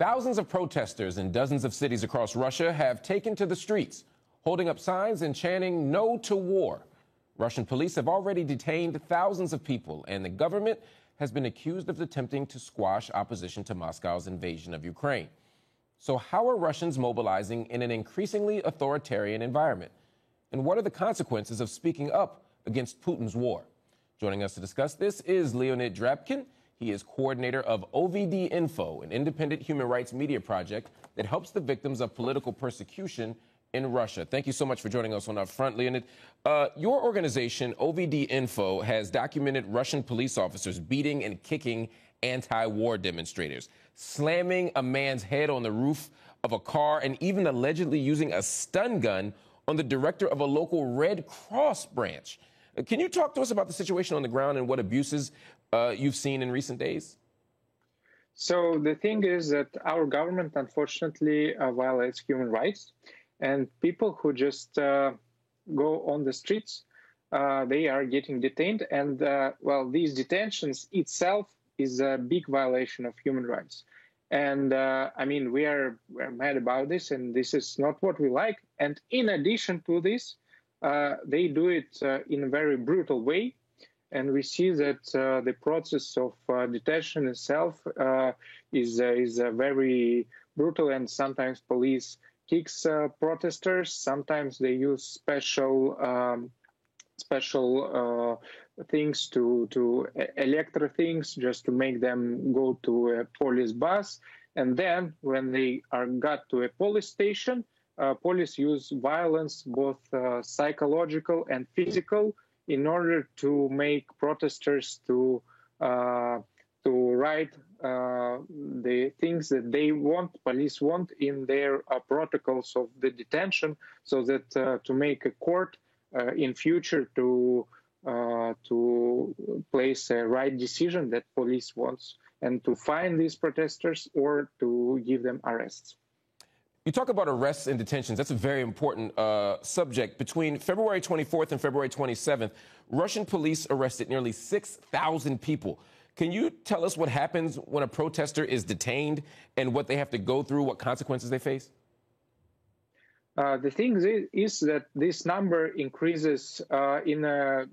Thousands of protesters in dozens of cities across Russia have taken to the streets, holding up signs and chanting "No to war." Russian police have already detained thousands of people, and the government has been accused of attempting to squash opposition to Moscow's invasion of Ukraine. So how are Russians mobilizing in an increasingly authoritarian environment? And what are the consequences of speaking up against Putin's war? Joining us to discuss this is Leonid Drabkin. He is coordinator of OVD Info, an independent human rights media project that helps the victims of political persecution in Russia. Thank you so much for joining us on Up Front, Leonid. Your organization, OVD Info, has documented Russian police officers beating and kicking anti-war demonstrators, slamming a man's head on the roof of a car, and even allegedly using a stun gun on the director of a local Red Cross branch. Can you talk to us about the situation on the ground and what abuses you've seen in recent days? So the thing is that our government, unfortunately, violates human rights. And people who just go on the streets, they are getting detained. And, well, these detentions itself is a big violation of human rights. And, I mean, we're mad about this, and this is not what we like. And in addition to this, they do it in a very brutal way. And we see that the process of detention itself is very brutal, and sometimes police kicks protesters. Sometimes they use special things to electric things just to make them go to a police bus. And then when they got to a police station, police use violence, both psychological and physical, in order to make protesters to write the things that they want, police want, in their protocols of the detention, so that to make a court in future to place a right decision that police wants, and to fine these protesters or to give them arrests. You talk about arrests and detentions. That's a very important subject. Between February 24th and February 27th, Russian police arrested nearly 6,000 people. Can you tell us what happens when a protester is detained and what they have to go through, what consequences they face? The thing is that this number increases in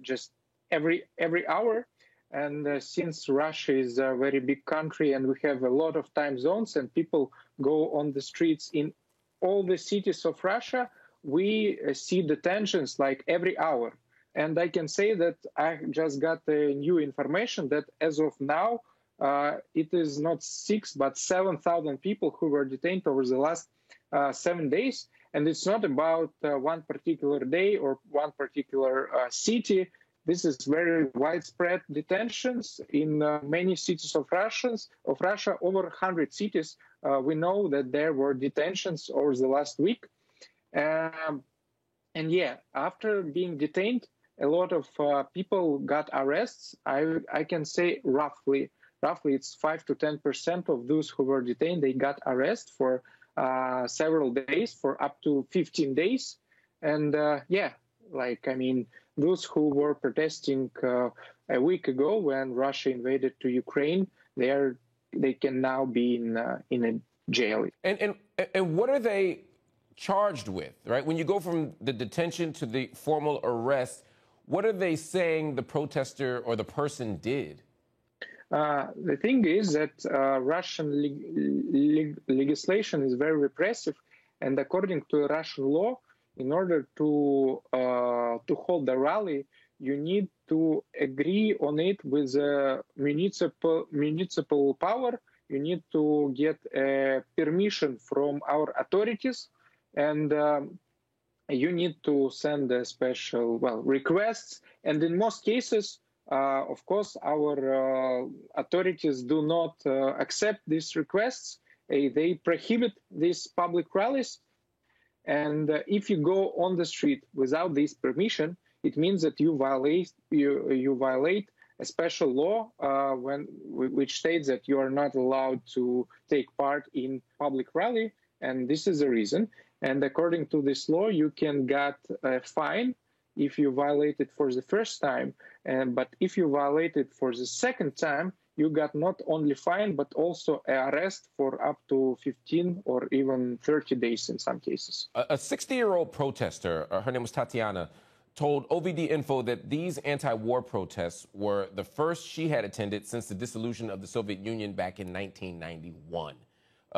just every hour. And since Russia is a very big country and we have a lot of time zones and people go on the streets in all the cities of Russia, we see detentions like every hour. And I can say that I just got new information that as of now, it is not 6,000 but 7,000 people who were detained over the last 7 days. And it's not about one particular day or one particular city. This is very widespread detentions in many cities of Russia, over 100 cities. We know that there were detentions over the last week. And yeah, after being detained, a lot of people got arrests. I can say roughly it's 5 to 10% of those who were detained, they got arrested for several days, for up to 15 days. And yeah, like, I mean, those who were protesting a week ago when Russia invaded to Ukraine, they can now be in a jail. And what are they charged with, right? When you go from the detention to the formal arrest, what are they saying the protester or the person did? The thing is that Russian legislation is very repressive, and according to Russian law, in order to hold the rally, you need to agree on it with municipal power. You need to get permission from our authorities, and you need to send a special requests. And in most cases, of course, our authorities do not accept these requests. They prohibit these public rallies. And if you go on the street without this permission, it means that you violate a special law which states that you are not allowed to take part in public rally, and this is the reason. And according to this law, you can get a fine if you violate it for the first time. But if you violate it for the second time, you got not only fine, but also arrest for up to 15 or even 30 days in some cases. A 60-year-old protester, her name was Tatiana, told OVD Info that these anti-war protests were the first she had attended since the dissolution of the Soviet Union back in 1991.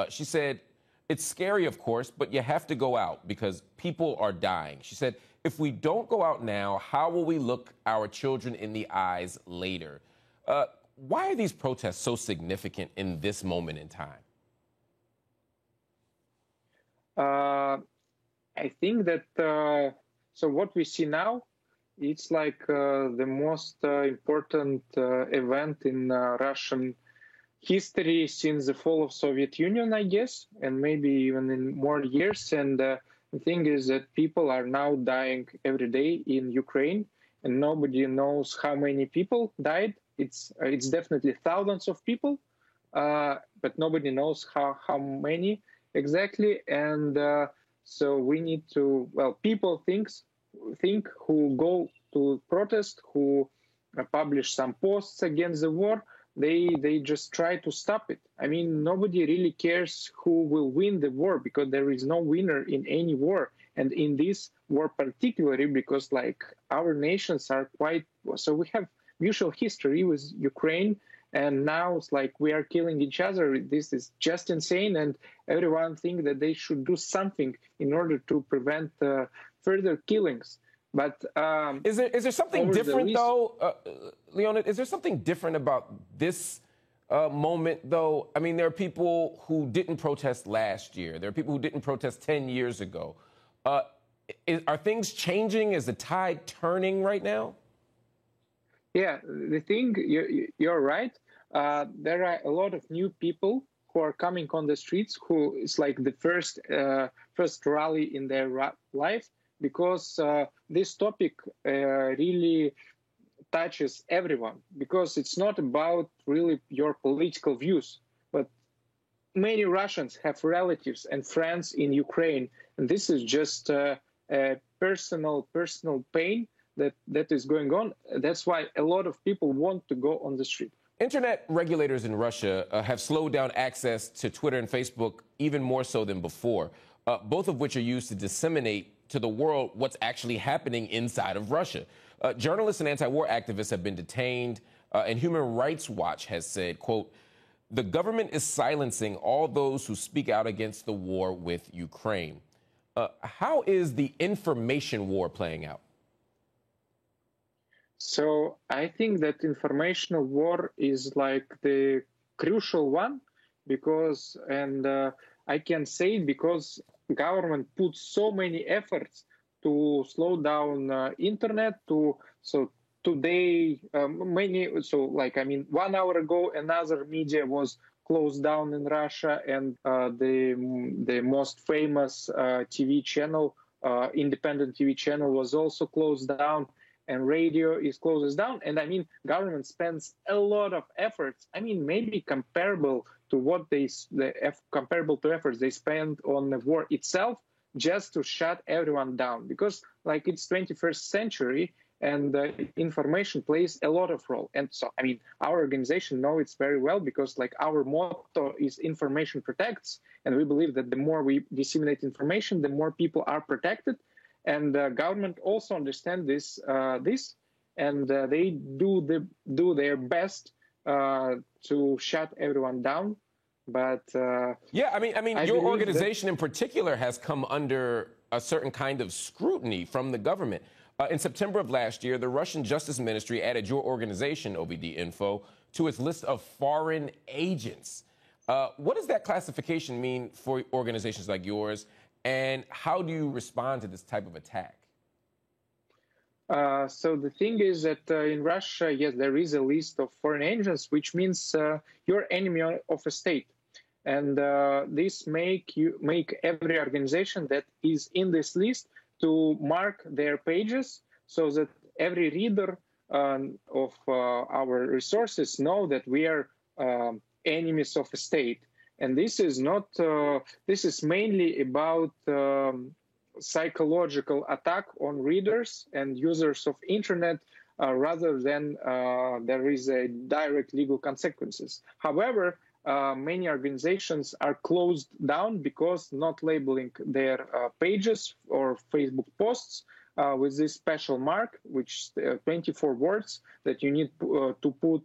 She said, it's scary, of course, but you have to go out because people are dying. She said, if we don't go out now, how will we look our children in the eyes later? Why are these protests so significant in this moment in time? I think that so what we see now, it's like the most important event in Russian history since the fall of Soviet Union, I guess, and maybe even in more years. And the thing is that people are now dying every day in Ukraine, and nobody knows how many people died. It's definitely thousands of people, but nobody knows how many exactly. And so we need to, well, people think who go to protest, who publish some posts against the war, they just try to stop it. I mean, nobody really cares who will win the war because there is no winner in any war. And in this war particularly, because like our nations are quite, so we have mutual history with Ukraine, and now it's like we are killing each other. This is just insane, and everyone thinks that they should do something in order to prevent further killings. But is there something different, though, Leonid? Is there something different about this moment, though? I mean, there are people who didn't protest last year. There are people who didn't protest 10 years ago. Are things changing? Is the tide turning right now? Yeah, the thing, you're right. There are a lot of new people who are coming on the streets, who it's like the first rally in their life, because this topic really touches everyone, because it's not about really your political views, but many Russians have relatives and friends in Ukraine, and this is just a personal pain that is going on. That's why a lot of people want to go on the street. Internet regulators in Russia have slowed down access to Twitter and Facebook even more so than before, both of which are used to disseminate to the world what's actually happening inside of Russia. Journalists and anti-war activists have been detained, and Human Rights Watch has said, quote, the government is silencing all those who speak out against the war with Ukraine. How is the information war playing out? So I think that informational war is like the crucial one, because, and I can say it because government puts so many efforts to slow down internet. So today, like, I mean, 1 hour ago, another media was closed down in Russia, and the most famous TV channel, independent TV channel, was also closed down. And radio is closed down. And I mean, government spends a lot of efforts. I mean, maybe comparable to what comparable to efforts they spend on the war itself, just to shut everyone down. Because like it's 21st century, and information plays a lot of role. And so, I mean, our organization knows it's very well, because like our motto is information protects, and we believe that the more we disseminate information, the more people are protected. And the government also understand this, and they do their best to shut everyone down. But yeah, I mean, your organization in particular has come under a certain kind of scrutiny from the government. In September of last year, the Russian Justice Ministry added your organization, OVD Info, to its list of foreign agents. What does that classification mean for organizations like yours? And how do you respond to this type of attack? So the thing is that in Russia, yes, there is a list of foreign agents, which means you're enemy of a state. And this make every organization that is in this list to mark their pages, so that every reader of our resources know that we are enemies of a state. And this is not. This is mainly about psychological attack on readers and users of internet rather than there is a direct legal consequences. However, many organizations are closed down because not labeling their pages or Facebook posts with this special mark, which 24 words that you need to put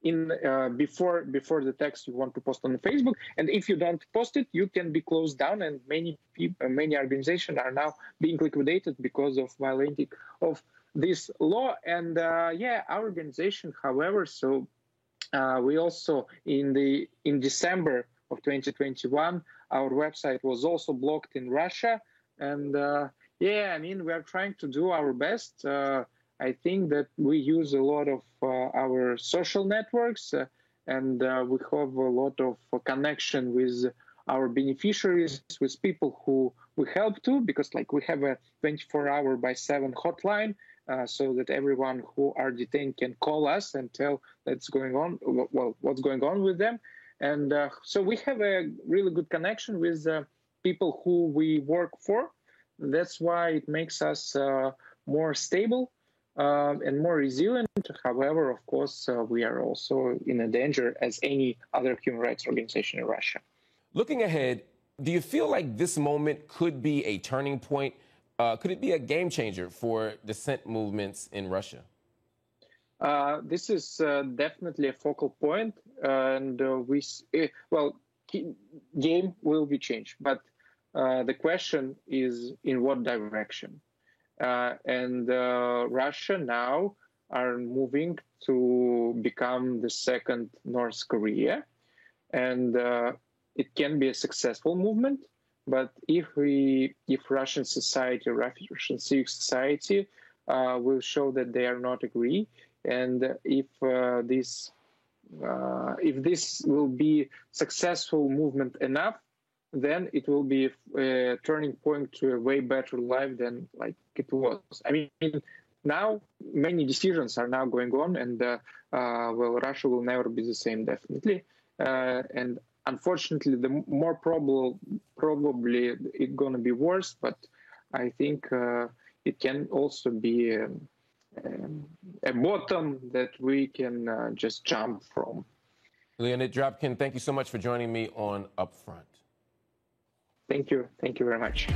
in before the text you want to post on Facebook. And if you don't post it, you can be closed down. And many people, many organizations are now being liquidated because of violating of this law. And yeah, our organization, however, so we also in December of 2021, our website was also blocked in Russia. And yeah, I mean, we are trying to do our best. I think that we use a lot of our social networks and we have a lot of connection with our beneficiaries, with people who we help to, because like we have a 24-hour-by-7 hotline so that everyone who are detained can call us and tell what's going on with them. And so we have a really good connection with people who we work for. That's why it makes us more stable and more resilient. However, of course, we are also in a danger as any other human rights organization in Russia. Looking ahead, do you feel like this moment could be a turning point? Could it be a game changer for dissent movements in Russia? This is definitely a focal point, and game will be changed, but the question is in what direction. And Russia now are moving to become the second North Korea, and it can be a successful movement. But if Russian society, Russian civic society, will show that they are not agree, and if this will be successful movement enough, then it will be a turning point to a way better life than like it was. I mean, now many decisions are now going on, and Russia will never be the same, definitely. And unfortunately, the more probably it's going to be worse. But I think it can also be a bottom that we can just jump from. Leonid Drobkin, thank you so much for joining me on Upfront. Thank you. Thank you very much.